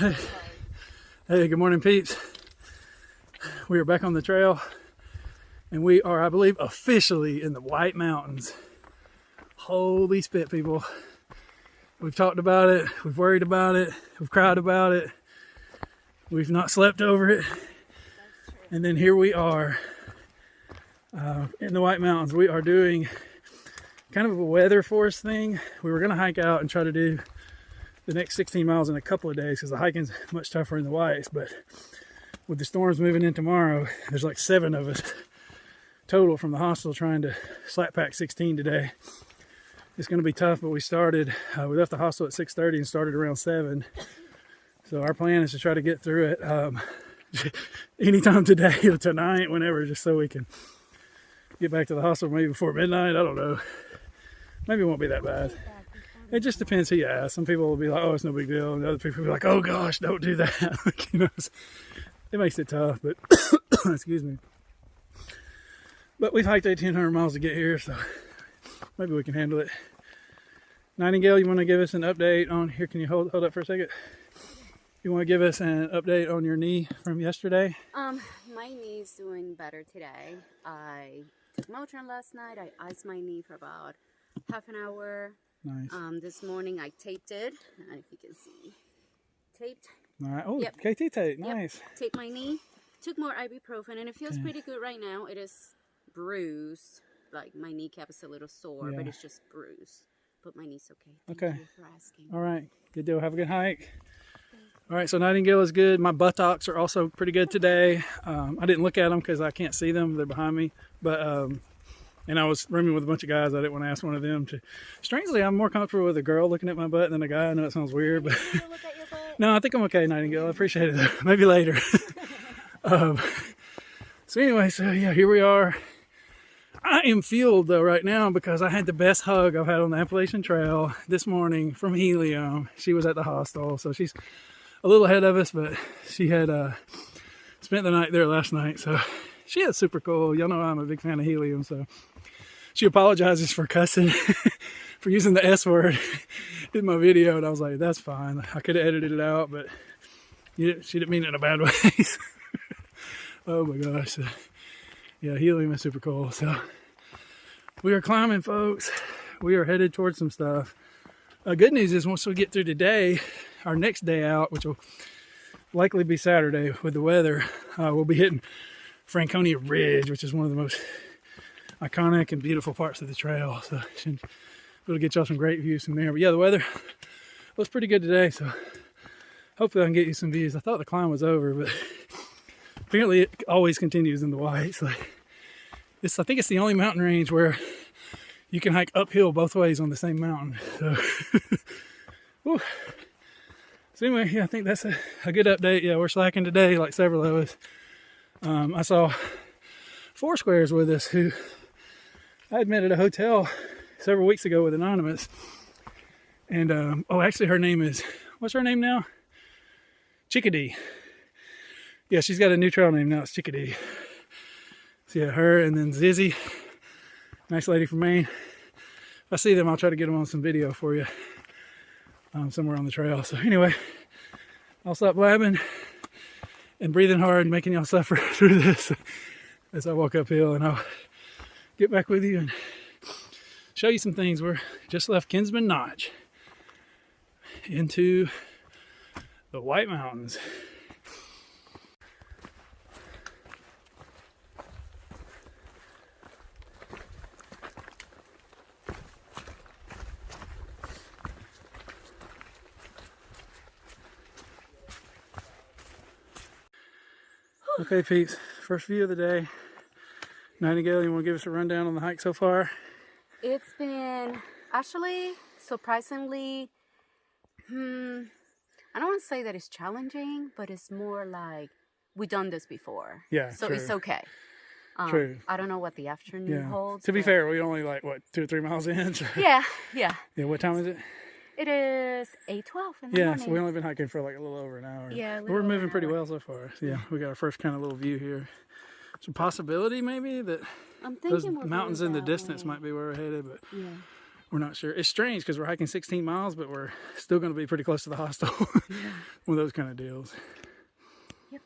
Hey, hey, good morning, peeps. We are back on the trail, and we are, I believe, officially in the White Mountains. Holy spit, people. We've talked about it, we've worried about it, we've cried about it, we've not slept over it, and then here we are in the White Mountains. We are doing kind of a weather force thing. We were going to hike out and try to do the next 16 miles in a couple of days because the hiking's much tougher in the Whites, but with the storms moving in tomorrow, there's like 7 of us total from the hostel trying to slap pack 16 today. It's going to be tough, but we we left the hostel at 6:30 and started around 7. So our plan is to try to get through it anytime today or tonight, whenever, just so we can get back to the hostel maybe before midnight. I don't know. Maybe it won't be that bad. It just depends who you ask. Some people will be like, oh, it's no big deal. And other people will be like, oh gosh, don't do that. You know, it makes it tough, but excuse me. But we've hiked 1,800 miles to get here, so maybe we can handle it. Nightingale, you want to give us an update on here? Can you hold up for a second? You want to give us an update on your knee from yesterday? My knee's doing better today. I took Motrin last night. I iced my knee for about half an hour. Nice. This morning I taped it. I don't know if you can see. Taped. All right. Oh, yep. KT tape. Nice. Yep. Taped my knee. Took more ibuprofen, and it feels pretty good right now. It is bruised. Like my kneecap is a little sore, but it's just bruised. But my knee's okay. Thank you for asking. All right. Good deal. Have a good hike. All right. So Nightingale is good. My buttocks are also pretty good today. I didn't look at them because I can't see them. They're behind me. But and I was rooming with a bunch of guys. I didn't want to ask one of them to. Strangely, I'm more comfortable with a girl looking at my butt than a guy. I know it sounds weird, but Can you look at your butt? No, I think I'm okay, Nightingale. I appreciate it. Maybe later. So anyway, so yeah, here we are. I am fueled though right now because I had the best hug I've had on the Appalachian Trail this morning from Helium. She was at the hostel, so she's a little ahead of us, but she had spent the night there last night, so she is super cool. Y'all know I'm a big fan of Helium, so she apologizes for cussing, for using the S word in my video, and I was like, that's fine. I could have edited it out, but she didn't mean it in a bad way. Oh my gosh. Yeah, Helium is super cool. So we are climbing, folks. We are headed towards some stuff. Good news is once we get through today, our next day out, which will likely be Saturday with the weather, we'll be hitting Franconia Ridge, which is one of the most iconic and beautiful parts of the trail. So should be able to get y'all some great views from there. But yeah, the weather looks pretty good today, so hopefully I can get you some views. I thought the climb was over, but apparently it always continues in the Whites. Like this, I think it's the only mountain range where you can hike uphill both ways on the same mountain. So, so anyway, yeah, I think that's a good update. Yeah, we're slacking today, like several of us. I saw Foursquares with us who I met at a hotel several weeks ago with Anonymous. And, oh, actually her name is, what's her name now? Chickadee. Yeah, she's got a new trail name now. It's Chickadee. So yeah, her and then Zizzy. Nice lady from Maine. If I see them, I'll try to get them on some video for you somewhere on the trail. So anyway, I'll stop blabbing and breathing hard, making y'all suffer through this as I walk uphill, and I'll get back with you and show you some things. We're just left Kinsman Notch into the White Mountains. Okay, peeps, first view of the day. Nightingale, you want to give us a rundown on the hike so far? It's been actually surprisingly, I don't want to say that it's challenging, but it's more like we've done this before. Yeah, so true. It's okay. True. I don't know what the afternoon holds. To be fair, we only like, what, 2 or 3 miles in? So. Yeah. Yeah, what time is it? It is 8:12 in the morning. Yeah, so we've only been hiking for like a little over an hour. Yeah, we're moving pretty well so far. So yeah, we got our first kind of little view here. Some possibility maybe that I'm thinking those mountains in the distance might be where we're headed, but we're not sure. It's strange because we're hiking 16 miles, but we're still going to be pretty close to the hostel. Yeah. One of those kind of deals. Yep.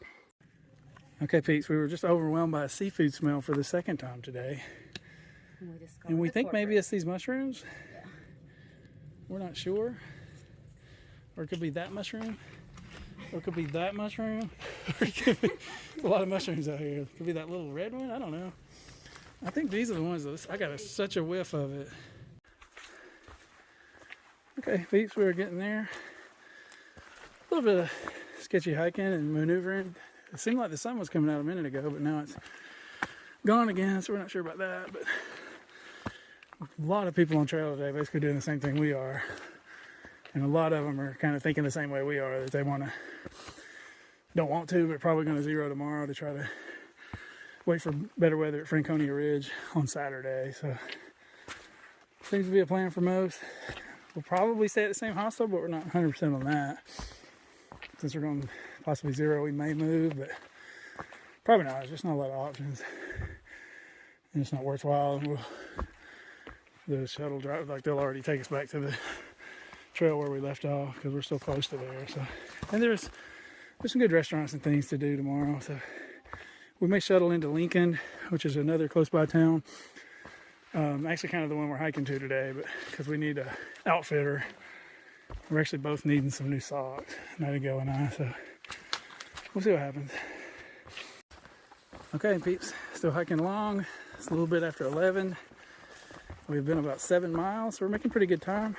Okay, Pete's, we were just overwhelmed by a seafood smell for the second time today. And we think maybe it's these mushrooms. Yeah. We're not sure. Or it could be that mushroom. Or it could be that mushroom. Or it could be a lot of mushrooms out here. It could be that little red one. I don't know. I think these are the ones that I got such a whiff of it. Okay, Peeps, we were getting there. A little bit of sketchy hiking and maneuvering. It seemed like the sun was coming out a minute ago, but now it's gone again, so we're not sure about that. But a lot of people on trail today basically doing the same thing we are. And a lot of them are kind of thinking the same way we are, that they don't want to, but probably going to zero tomorrow to try to wait for better weather at Franconia Ridge on Saturday. So seems to be a plan for most. We'll probably stay at the same hostel, but we're not 100% on that. Since we're going to possibly zero, we may move, but probably not. There's just not a lot of options. And it's not worthwhile. And the shuttle drive, like they'll already take us back to the trail where we left off because we're still close to there. So, and there's some good restaurants and things to do tomorrow. So we may shuttle into Lincoln, which is another close by town. Actually kind of the one we're hiking to today, but because we need a outfitter. We're actually both needing some new socks, Nightingale and I, so we'll see what happens. Okay, peeps, still hiking along. It's a little bit after 11. We've been about 7 miles, so we're making pretty good time.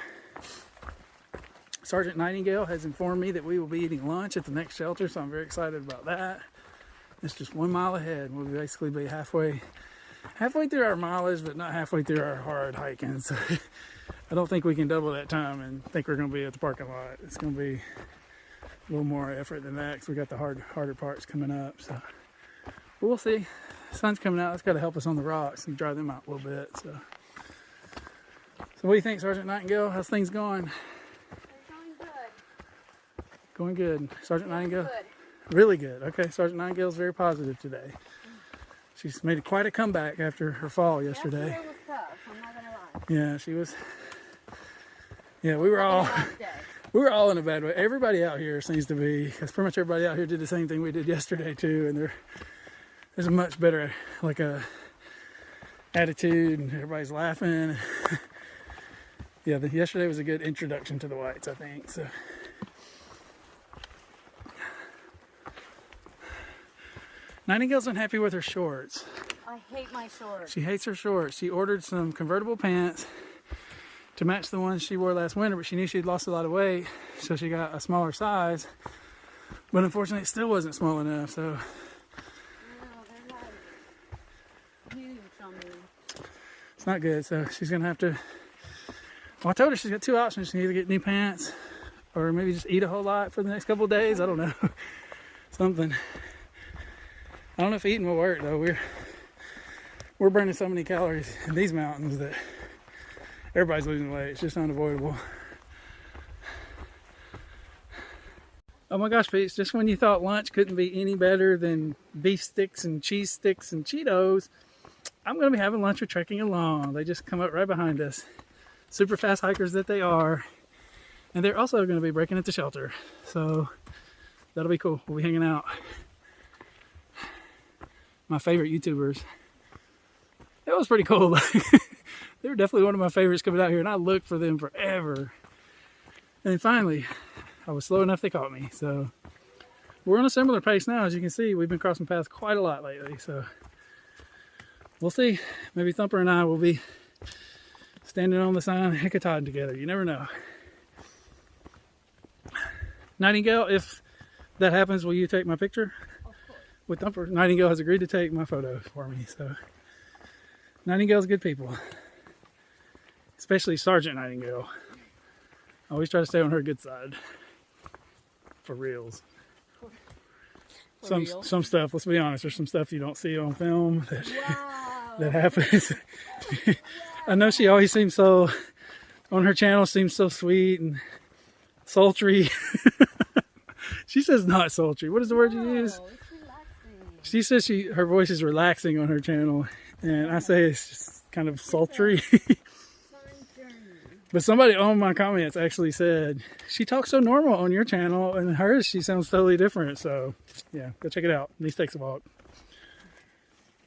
Sergeant Nightingale has informed me that we will be eating lunch at the next shelter, so I'm very excited about that. It's just 1 mile ahead. We'll basically be halfway through our mileage, but not halfway through our hard hiking. So I don't think we can double that time and think we're going to be at the parking lot. It's going to be a little more effort than that because we got the harder parts coming up. So but we'll see. The sun's coming out. It's got to help us on the rocks and dry them out a little bit. So what do you think, Sergeant Nightingale? How's things going? They're going good. Going good. Sergeant Nightingale? Good. Really good. Okay, Sergeant Nightingale's very positive today. She's made quite a comeback after her fall yesterday. Yesterday was tough, I'm not gonna lie. Yeah, she was. Yeah, we were all in a bad way. Everybody out here seems to be, because pretty much everybody out here did the same thing we did yesterday too, and there's a much better attitude, and everybody's laughing. Yeah, yesterday was a good introduction to the whites, I think. So. Nightingale's unhappy with her shorts. I hate my shorts. She hates her shorts. She ordered some convertible pants to match the ones she wore last winter, but she knew she'd lost a lot of weight, so she got a smaller size. But unfortunately, it still wasn't small enough, so. No, they're like huge on me. It's not good, so she's gonna have to. Well, I told her she's got 2 options. She can either get new pants or maybe just eat a whole lot for the next couple of days. I don't know. Something. I don't know if eating will work though. We're burning so many calories in these mountains that everybody's losing weight. It's just unavoidable. Oh my gosh, Pete, just when you thought lunch couldn't be any better than beef sticks and cheese sticks and Cheetos, I'm going to be having lunch with Trekking Along. They just come up right behind us. Super fast hikers that they are. And they're also going to be breaking into shelter. So that'll be cool. We'll be hanging out. My favorite YouTubers. That was pretty cool. They were definitely one of my favorites coming out here, and I looked for them forever. And then finally, I was slow enough they caught me. So we're on a similar pace now. As you can see, we've been crossing paths quite a lot lately. So we'll see. Maybe Thumper and I will be standing on the sign Hecatod together. You never know. Nightingale, if that happens, will you take my picture? With Thumper. Nightingale has agreed to take my photo for me. So Nightingale's good people. Especially Sergeant Nightingale. I always try to stay on her good side. For reals. Some stuff, let's be honest, there's some stuff you don't see on film that happens. I know she always seems so, on her channel, seems so sweet and sultry. She says not sultry. What is the word you use? She says her voice is relaxing on her channel, and I say it's just kind of sultry. But somebody on my comments actually said, she talks so normal on your channel, and hers, she sounds totally different. So, yeah, go check it out. These takes a walk.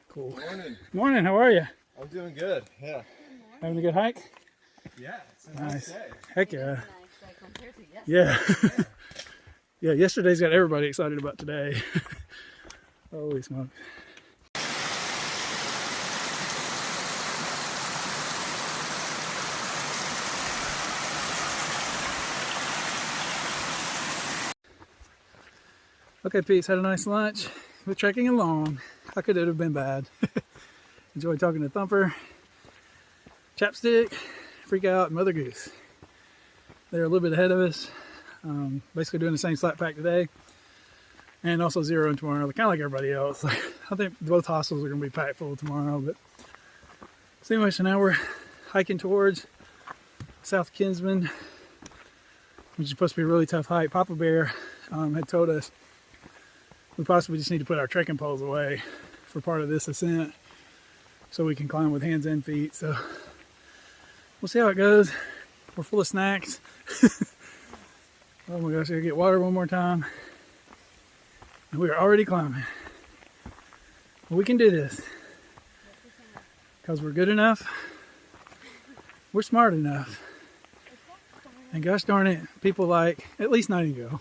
Cool. Morning. Morning, how are you? I'm doing good, yeah. Having a good hike? Yeah, it's a nice day. Heck yeah. Yeah. Yeah, yesterday's got everybody excited about today. Holy smoke. Okay, peeps, had a nice lunch. We're trekking along. How could it have been bad? Enjoyed talking to Thumper, Chapstick, Freak Out, and Mother Goose. They're a little bit ahead of us. Basically doing the same slack pack today. And also zeroing tomorrow, kind of like everybody else. I think both hostels are going to be packed full tomorrow. But so anyway, so now we're hiking towards South Kinsman, which is supposed to be a really tough hike. Papa Bear had told us we possibly just need to put our trekking poles away for part of this ascent so we can climb with hands and feet. So we'll see how it goes. We're full of snacks. Oh my gosh, I gotta get water one more time. And we are already climbing. But we can do this. Because we're good enough. We're smart enough. And gosh darn it, people like at least Nightingale.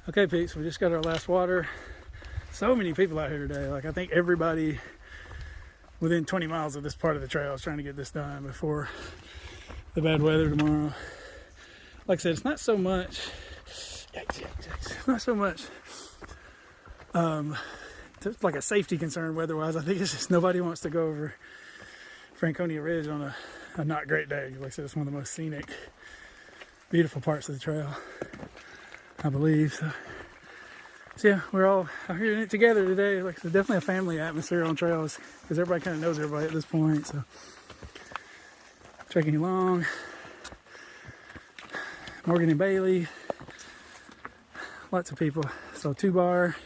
Okay, peeps, we just got our last water. So many people out here today. Like, I think everybody within 20 miles of this part of the trail is trying to get this done before the bad weather tomorrow. Like I said, it's not so much, it's not so much like a safety concern weather-wise. I think it's just nobody wants to go over Franconia Ridge on a not great day. Like I said, it's one of the most scenic, beautiful parts of the trail, I believe. So yeah, we're all out here in it together today. Like, there's definitely a family atmosphere on trails because everybody kind of knows everybody at this point. So trekking along, Morgan and Bailey, lots of people. So 2-bar.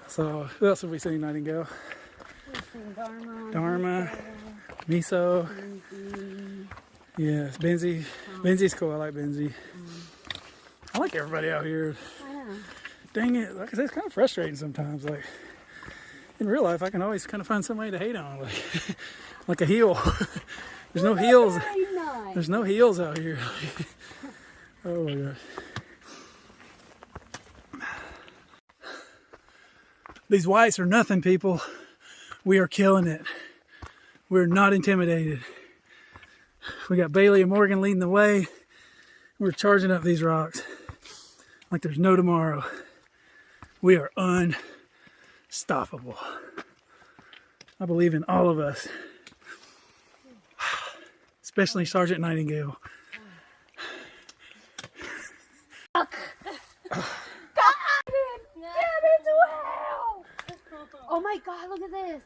So who else have we seen? Nightingale, Dharma, Miso. Yes, Benzie. Benzie's cool. I like Benzie. I like everybody out here. Dang it, like I said, it's kind of frustrating sometimes. Like, in real life, I can always kind of find somebody to hate on, like a heel. There's no heels. There's no heels out here. Oh my gosh. These whites are nothing, people. We are killing it. We're not intimidated. We got Bailey and Morgan leading the way. We're charging up these rocks like there's no tomorrow. We are unstoppable. I believe in all of us, especially Sergeant Nightingale. Oh my God, look at this.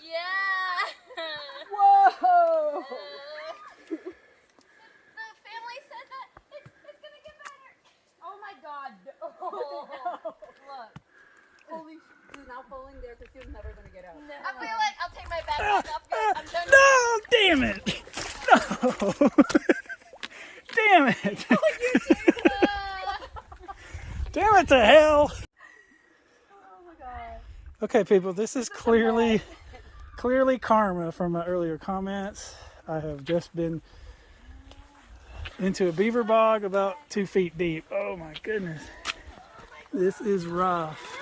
Yeah. Whoa. The family said that it's gonna get better. Oh my God. Oh, no. Look. Holy shit. He's now falling there because he's never going to get out. No. I feel like I'll take my backpack off. I'm done. No, damn it. No. Damn it. Damn it to hell. Oh my God. Okay, people, this is clearly karma from my earlier comments. I have just been into a beaver bog about 2 feet deep. Oh my goodness. This is rough.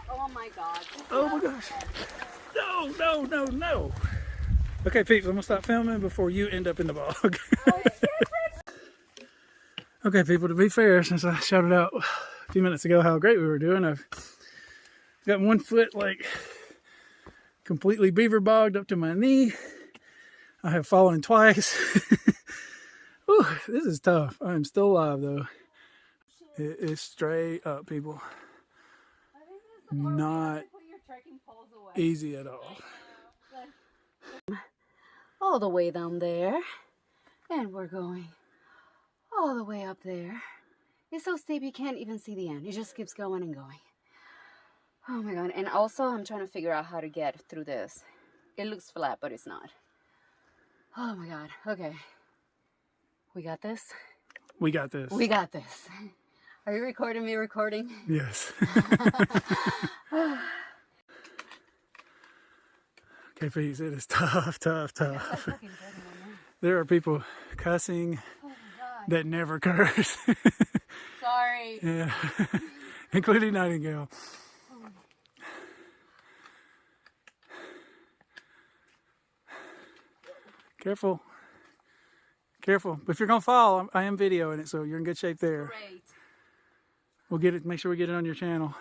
Oh my God. Oh my gosh. No, no, no, no. Okay, peeps, I'm gonna stop filming before you end up in the bog. Okay, people, to be fair, since I shouted out a few minutes ago how great we were doing, I've got one foot like completely beaver bogged up to my knee. I have fallen twice. Whew, this is tough. I am still alive though. It is straight up, people. Not easy at all. all the way down there, and we're going all the way up there. It's so steep you can't even see the end. It just keeps going and going. Oh my god. And also I'm trying to figure out how to get through this. It looks flat, but it's not. Oh my god. Okay, we got this. We got this. We got this. Are you recording me recording? Yes. Okay, please, it is tough, tough, tough. There are people cussing that never curse. Sorry. Yeah, including Nightingale. Careful. Careful. But if you're going to fall, I am videoing it, so you're in good shape there. Great. We'll get it, make sure we get it on your channel.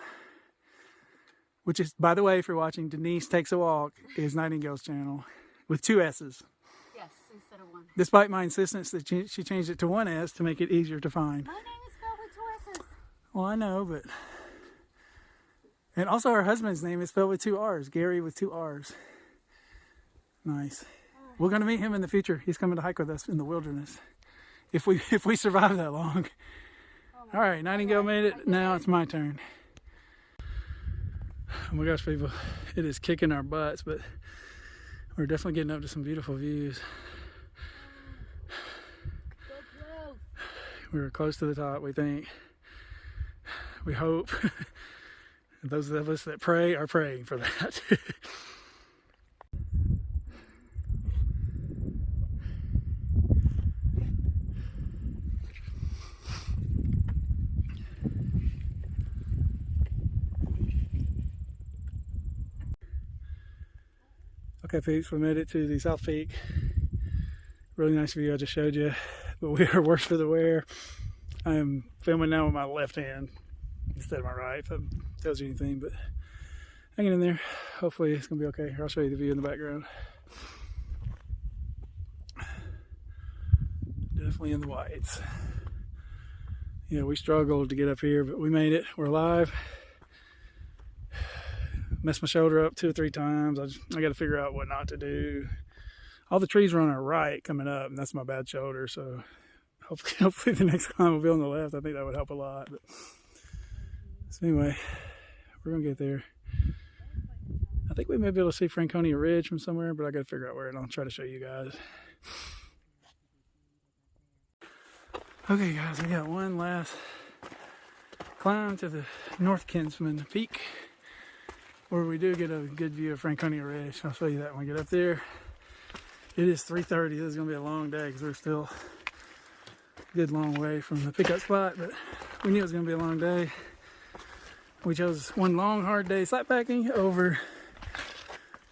Which is, by the way, if you're watching, Denise Takes a Walk is Nightingale's channel with 2 S's. Yes, instead of 1. Despite my insistence that she changed it to 1 S to make it easier to find. My name is spelled with 2 S's. Well, I know, but... And also her husband's name is spelled with 2 R's. Gary with 2 R's. Nice. We're going to meet him in the future. He's coming to hike with us in the wilderness. If we survive that long. All right, Nightingale made it. Now it's my turn. Oh my gosh, people. It is kicking our butts, but we're definitely getting up to some beautiful views. We're close to the top, we think. We hope. And those of us that pray are praying for that. Okay, peeps, we made it to the South Peak. Really nice view I just showed you, but we are worse for the wear. I am filming now with my left hand instead of my right, if that tells you anything, but hanging in there. Hopefully it's gonna be okay. Here, I'll show you the view in the background. Definitely in the whites. Yeah, we struggled to get up here, but we made it. We're alive. Messed my shoulder up 2 or 3 times. I got to figure out what not to do. All the trees are on our right coming up, and that's my bad shoulder. So hopefully the next climb will be on the left. I think that would help a lot. But so anyway, we're gonna get there. I think we may be able to see Franconia Ridge from somewhere, but I got to figure out where, and I'll try to show you guys. Okay, guys, we got one last climb to the North Kinsman Peak, where we do get a good view of Franconia Ridge. I'll show you that when we get up there. It is 3:30. This is going to be a long day because we're still a good long way from the pickup spot, but we knew it was going to be a long day. We chose one long, hard day slack packing over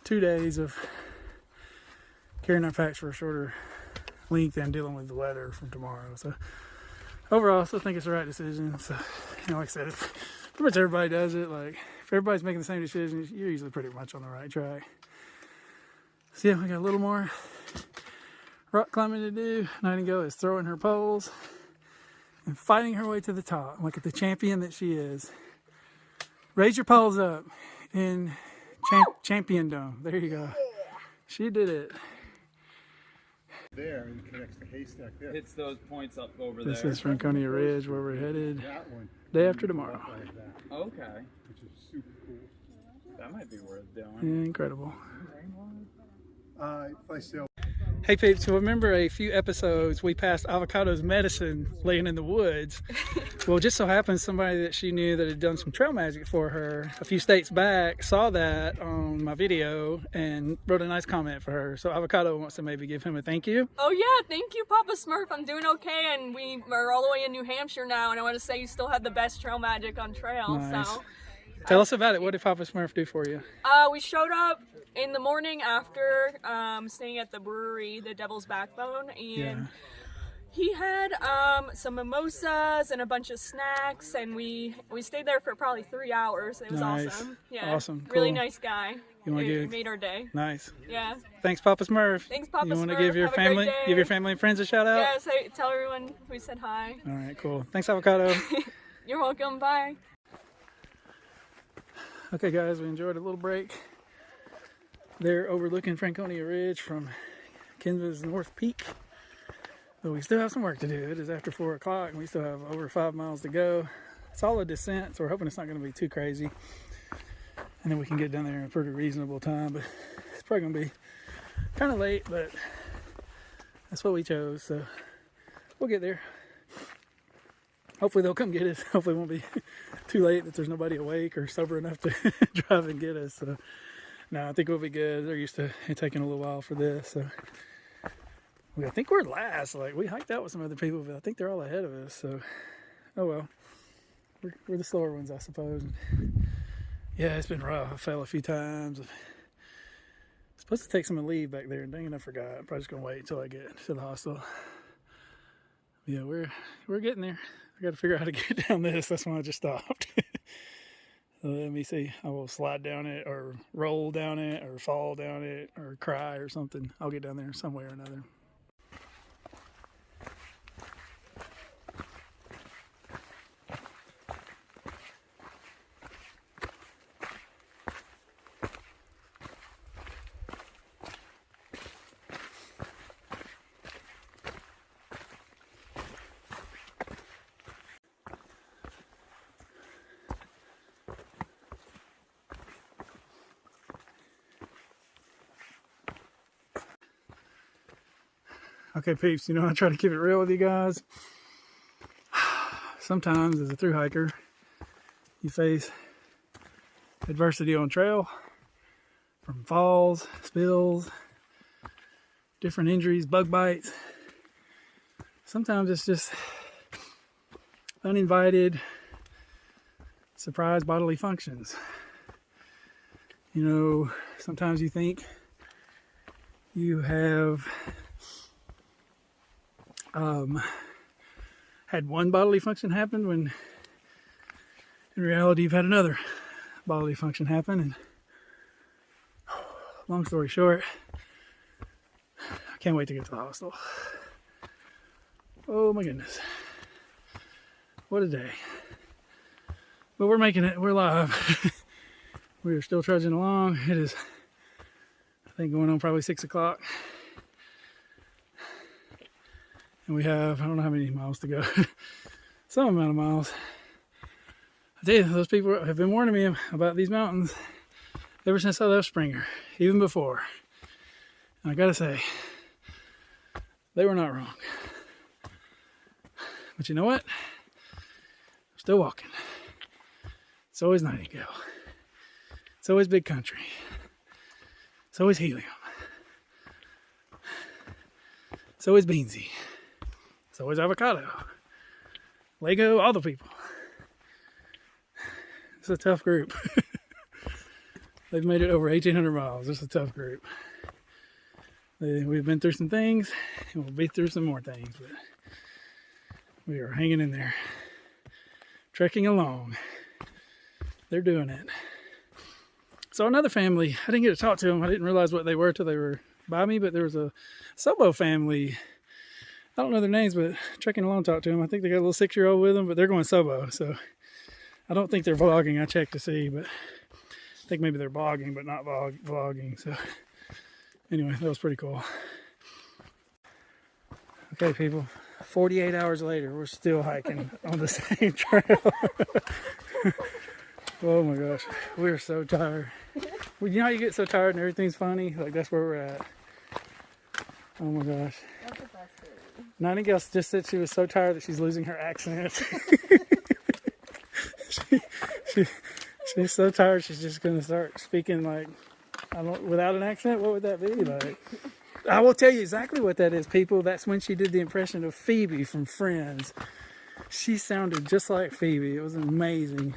2 days of carrying our packs for a shorter length and dealing with the weather from tomorrow. So overall, I still think it's the right decision. So, like I said, pretty much everybody does it. Like, if everybody's making the same decision, you're usually pretty much on the right track. So yeah, we got a little more rock climbing to do. Nightingale is throwing her poles and fighting her way to the top. Look at the champion that she is. Raise your poles up in championdom. There you go. She did it. There and connects the haystack there. Hits those points up over This there. is Franconia Ridge, where we're headed That one. day after tomorrow. Like that, Okay. which is super cool. That might be worth doing. Incredible. If I sail. Hey peeps, so remember a few episodes we passed Avocado's medicine laying in the woods. Well, it just so happens somebody that she knew that had done some trail magic for her a few states back saw that on my video and wrote a nice comment for her. So Avocado wants to maybe give him a thank you. Oh yeah, thank you, Papa Smurf. I'm doing okay, and we are all the way in New Hampshire now, and I want to say you still had the best trail magic on trail. Nice. So Tell us about it. What did Papa Smurf do for you? we showed up in the morning after staying at the brewery, the Devil's Backbone, and he had some mimosas and a bunch of snacks, and we stayed there for probably 3 hours. It was Nice. awesome. Yeah, Awesome. Really Cool. nice guy. You wanna It give- made our day. Nice. Yeah. Thanks, Papa Smurf. Thanks, Papa You want to Smurf. give your Have a great family, day. give your family and friends a shout out? Yeah. Say, tell everyone we said hi. All right, cool. Thanks, Avocado. You're welcome. Bye. Okay, guys, we enjoyed a little break there overlooking Franconia Ridge from Kenva's North Peak. But we still have some work to do. It is after 4 o'clock and we still have over 5 miles to go. Solid descent, so we're hoping it's not going to be too crazy. And then we can get down there in a pretty reasonable time. But it's probably going to be kind of late, but that's what we chose. So we'll get there. Hopefully they'll come get us. Hopefully it won't be too late that there's nobody awake or sober enough to drive and get us. So no, I think we'll be good. They're used to it taking a little while for this. So I think we're last. Like, we hiked out with some other people, but I think they're all ahead of us. So, oh well. We're the slower ones, I suppose. Yeah, it's been rough. I fell a few times. I'm supposed to take some leave back there, and dang it, I forgot. I'm probably just gonna wait until I get to the hostel. Yeah, we're getting there. I got to figure out how to get down this. That's when I just stopped. So let me see. I will slide down it, or roll down it, or fall down it, or cry or something. I'll get down there some way or another. Okay, peeps, you know, I try to keep it real with you guys. Sometimes as a thru hiker, you face adversity on trail from falls, spills, different injuries, bug bites. Sometimes it's just uninvited surprise bodily functions. You know, sometimes you think you have had one bodily function happen when in reality you've had another bodily function happen. And long story short, I can't wait to get to the hostel. Oh my goodness, what a day. But we're making it, we're live. We are still trudging along. It is, I think, going on probably 6 o'clock. And we have, I don't know how many miles to go. Some amount of miles. I tell you, those people have been warning me about these mountains ever since I left Springer, even before. And I gotta say, they were not wrong. But you know what? I'm still walking. It's always Nightingale. It's always big country. It's always helium. It's always beansy. It's always avocado. Lego, all the people. It's a tough group. They've made it over 1,800 miles. It's a tough group. We've been through some things, and we'll be through some more things, but we are hanging in there. Trekking along. They're doing it. So another family, I didn't get to talk to them. I didn't realize what they were till they were by me, but there was a Sobo family. I don't know their names, but trekking along, talked to them. I think they got a little 6-year-old with them, but they're going Sobo. So I don't think they're vlogging. I checked to see, but I think maybe they're blogging, but not vlogging. So anyway, that was pretty cool. Okay, people, 48 hours later, we're still hiking on the same trail. Oh my gosh, we're so tired. Well, you know how you get so tired and everything's funny? Like, that's where we're at. Oh my gosh. Nightingale just said she was so tired that she's losing her accent. She's so tired she's just gonna start speaking like, without an accent. What would that be like? I will tell you exactly what that is, people. That's when she did the impression of Phoebe from Friends. She sounded just like Phoebe. It was amazing.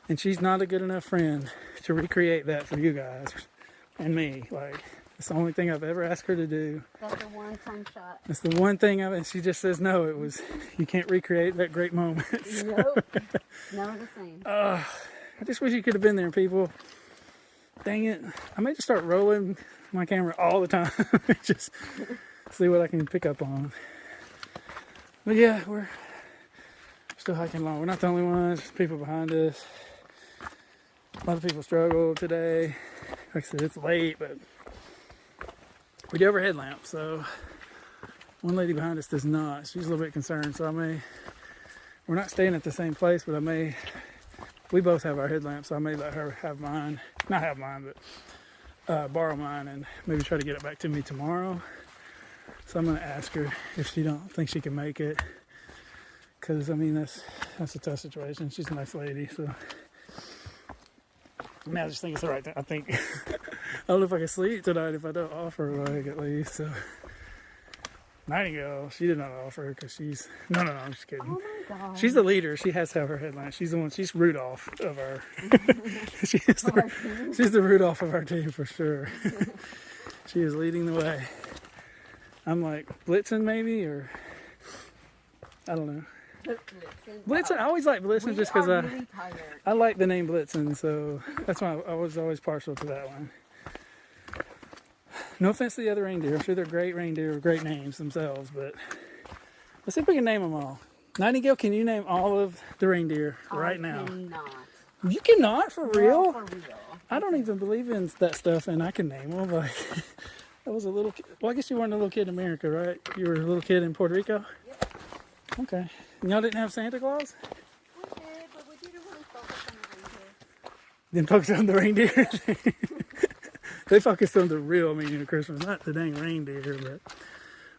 And she's not a good enough friend to recreate that for you guys and me. Like, it's the only thing I've ever asked her to do. That's a one-time shot. That's the one thing and she just says no. You can't recreate that great moment. Nope. Never the same. I just wish you could have been there, people. Dang it. I may just start rolling my camera all the time. Just see what I can pick up on. But yeah, we're still hiking along. We're not the only ones. There's people behind us. A lot of people struggle today. Like I said, it's late, but we do have our headlamp. So one lady behind us does not. She's a little bit concerned. So we're not staying at the same place, but we both have our headlamps. So I may let her have mine. Not have mine, but borrow mine and maybe try to get it back to me tomorrow. So I'm going to ask her if she don't think she can make it. Because, I mean, that's a tough situation. She's a nice lady, so. I mean, I just think it's the right thing. I think, I don't know if I can sleep tonight if I don't offer, like, at least, so. Nightingale, she did not offer because she's, no, I'm just kidding. Oh my God. She's the leader. She has to have her headline. She's the one, she's Rudolph of our, she's the Rudolph of our team for sure. She is leading the way. I'm like, Blitzen maybe, or, I don't know. Blitzen, I always like Blitzen just because I like the name Blitzen, so that's why I was always partial to that one. No offense to the other reindeer. I'm sure they're great reindeer with great names themselves, but let's see if we can name them all. Nightingale, can you name all of the reindeer right now? Cannot. You cannot? For real? No, for real. I don't even believe in that stuff, and I can name them. Like, I was a little kid. Well, I guess you weren't a little kid in America, right? You were a little kid in Puerto Rico? Yep. Okay. And y'all didn't have Santa Claus? We did, but we didn't really focus on the reindeer. Didn't focus on the reindeer? They focused on the real meaning of Christmas, not the dang reindeer.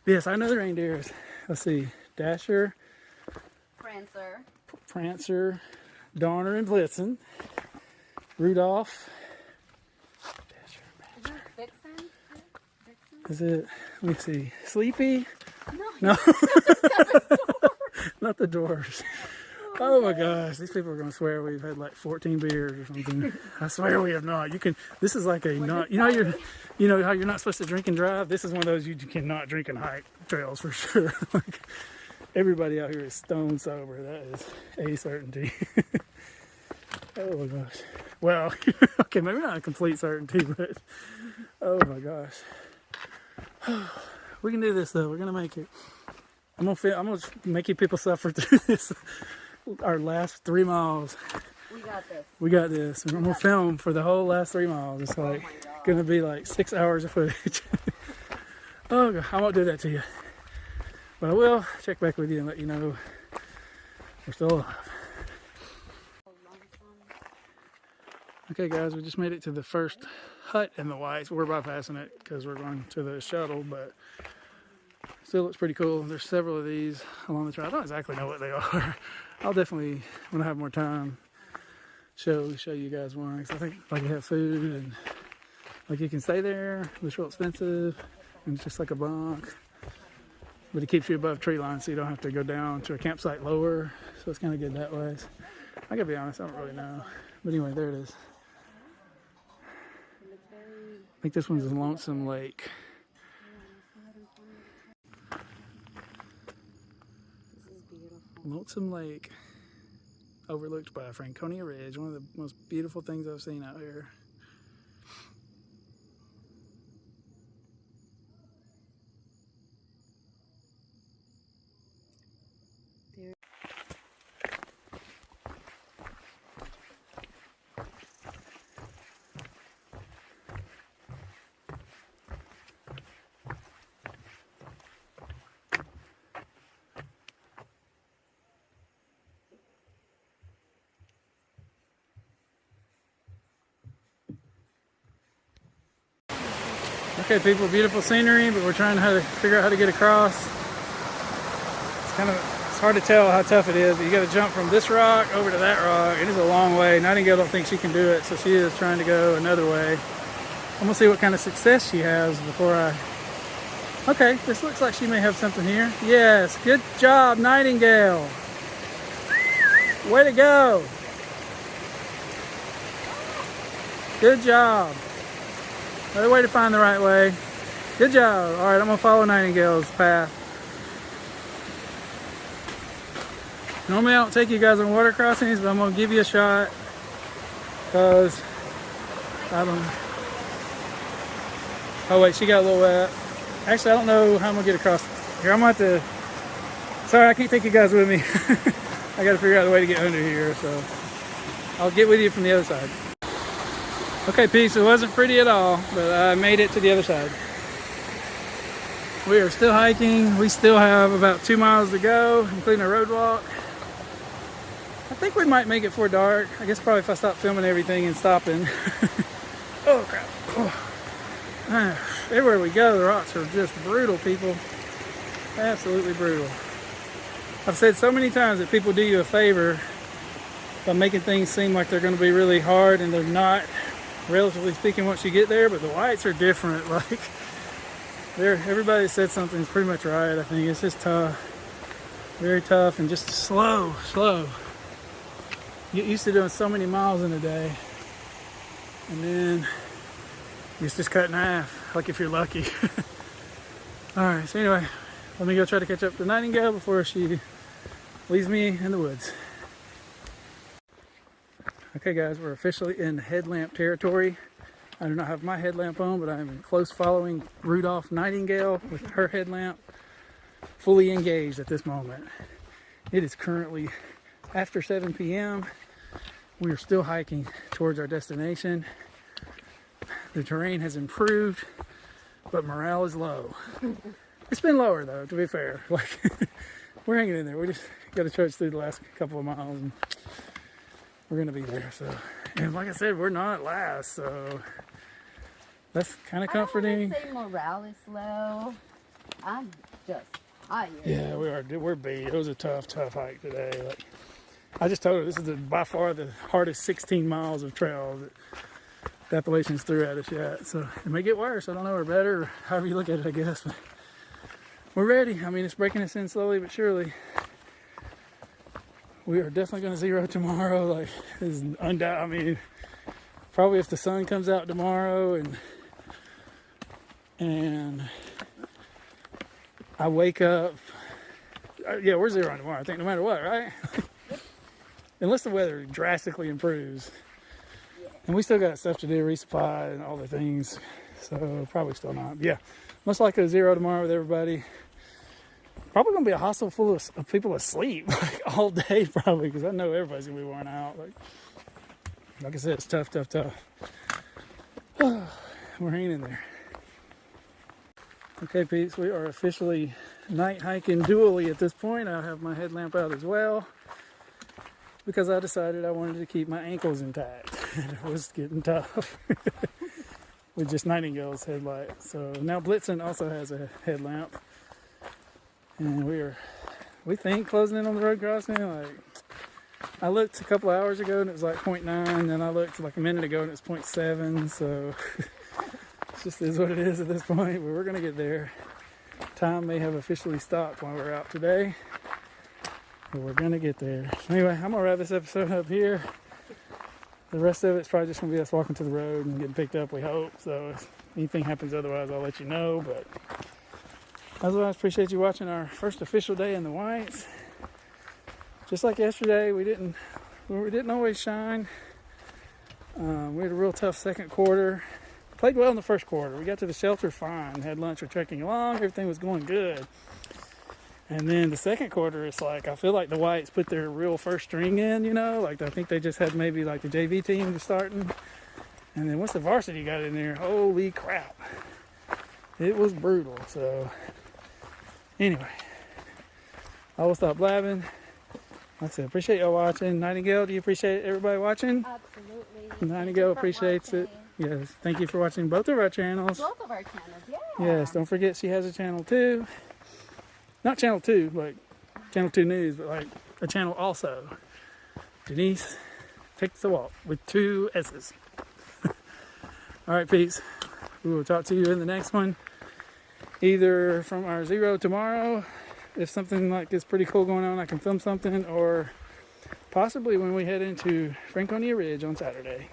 But yes, I know the reindeers. Let's see. Dasher, Prancer, Donner, and Blitzen. Rudolph. Dasher, Prancer. Is it? Let me see. Sleepy? No. Not the dwarves. Oh my gosh, these people are gonna swear we've had like 14 beers or something. I swear we have not. You can. This is like a not. You know how you're not supposed to drink and drive. This is one of those you cannot drink and hike trails for sure. Like everybody out here is stone sober. That is a certainty. Oh my gosh. Well, okay, maybe not a complete certainty, but oh my gosh. We can do this though. We're gonna make it. I'm gonna make you people suffer through this. Our last 3 miles. We got this. And I'm gonna film for the whole last 3 miles. It's like gonna be like 6 hours of footage. Oh God, I won't do that to you. But I will check back with you and let you know we're still alive. Okay guys, we just made it to the first hut in the Whites. We're bypassing it because we're going to the shuttle, but still looks pretty cool. There's several of these along the trail. I don't exactly know what they are. I'll definitely, when I have more time, show you guys one. Cause I think like you have food and like you can stay there. It's real expensive and it's just like a bunk, but it keeps you above tree line, so you don't have to go down to a campsite lower. So it's kind of good that way. I gotta be honest, I don't really know. But anyway, there it is. I think this one's a Lonesome Lake. Lonesome Lake, overlooked by Franconia Ridge, one of the most beautiful things I've seen out here. Okay people, beautiful scenery, but we're trying to figure out how to get across. It's hard to tell how tough it is, but you gotta jump from this rock over to that rock. It is a long way. Nightingale don't think she can do it, so she is trying to go another way. I'm gonna see what kind of success she has before I... Okay, this looks like she may have something here. Yes, good job, Nightingale. Way to go. Good job. Another way to find the right way. Good job. All right, I'm gonna follow Nightingale's path. Normally I don't take you guys on water crossings, but I'm gonna give you a shot because I don't. Oh wait, she got a little wet. Actually, I don't know how I'm gonna get across. Here, I'm gonna have to. Sorry, I can't take you guys with me. I gotta figure out the way to get under here, so I'll get with you from the other side. Okay, peeps, it wasn't pretty at all, but I made it to the other side. We are still hiking. We still have about 2 miles to go, including a road walk. I think we might make it before dark. I guess probably if I stop filming everything and stopping. Oh, crap. Oh. Everywhere we go, the rocks are just brutal, people. Absolutely brutal. I've said so many times that people do you a favor by making things seem like they're going to be really hard, and they're not, relatively speaking, once you get there. But the whites are different. Like, everybody said something's pretty much right. I think it's just tough, very tough, and just slow. Get used to doing so many miles in a day, and then it's just cut in half, like if you're lucky. All right, so anyway, let me go try to catch up to Nightingale before she leaves me in the woods. Okay guys, we're officially in headlamp territory. I do not have my headlamp on, but I am in close following Rudolph Nightingale with her headlamp fully engaged at this moment. It is currently after 7 p.m. We are still hiking towards our destination. The terrain has improved, but morale is low. It's been lower though, to be fair. Like, we're hanging in there. We just got to trudge through the last couple of miles, and we're gonna be there. So, and like I said, we're not last, so that's kind of comforting. I don't want to say morale is low. I'm just tired. Yeah, we are. We're beat. It was a tough hike today. Like, I just told her, this is by far the hardest 16 miles of trail that the Appalachians threw at us yet. So it may get worse. I don't know, or better, or however you look at it, I guess. But we're ready. I mean, it's breaking us in slowly but surely. We are definitely going to zero tomorrow. Like, this is undoubted. I mean, probably if the sun comes out tomorrow and I wake up, yeah, we're zeroing tomorrow, I think, no matter what, right? Unless the weather drastically improves. And we still got stuff to do, resupply and all the things. So probably still not. Yeah, most likely zero tomorrow with everybody. Probably gonna be a hostel full of people asleep like all day, probably, because I know everybody's gonna be worn out. Like I said, it's tough. We're hanging in there. Okay, peeps, we are officially night hiking dually at this point. I have my headlamp out as well because I decided I wanted to keep my ankles intact. It was getting tough with just Nightingale's headlight. So now Blitzen also has a headlamp. And we think closing in on the road crossing. Like, I looked a couple hours ago and it was like 0.9, then I looked like a minute ago and it was 0.7, so it just is what it is at this point, but we're gonna get there. Time may have officially stopped while we're out today, but we're gonna get there. Anyway, I'm gonna wrap this episode up here. The rest of it's probably just gonna be us walking to the road and getting picked up, we hope. So if anything happens otherwise, I'll let you know, but otherwise, appreciate you watching our first official day in the whites. Just like yesterday, we didn't always shine. We had a real tough second quarter. Played well in the first quarter. We got to the shelter fine, had lunch, we're trekking along, everything was going good. And then the second quarter, it's like, I feel like the whites put their real first string in, you know? Like, I think they just had maybe like the JV team just starting. And then once the varsity got in there, holy crap. It was brutal, so anyway, I will stop blabbing. Like I said, appreciate y'all watching. Nightingale, do you appreciate everybody watching? Absolutely. Nightingale appreciates it. Yes, thank you for watching both of our channels. Both of our channels, yeah. Yes, don't forget she has a channel too. Not channel 2, like channel 2 news, but like a channel also. Denise Takes the Walk with 2 S's. All right, peeps. We will talk to you in the next one. Either from our zero tomorrow, if something like is pretty cool going on, I can film something, or possibly when we head into Franconia Ridge on Saturday.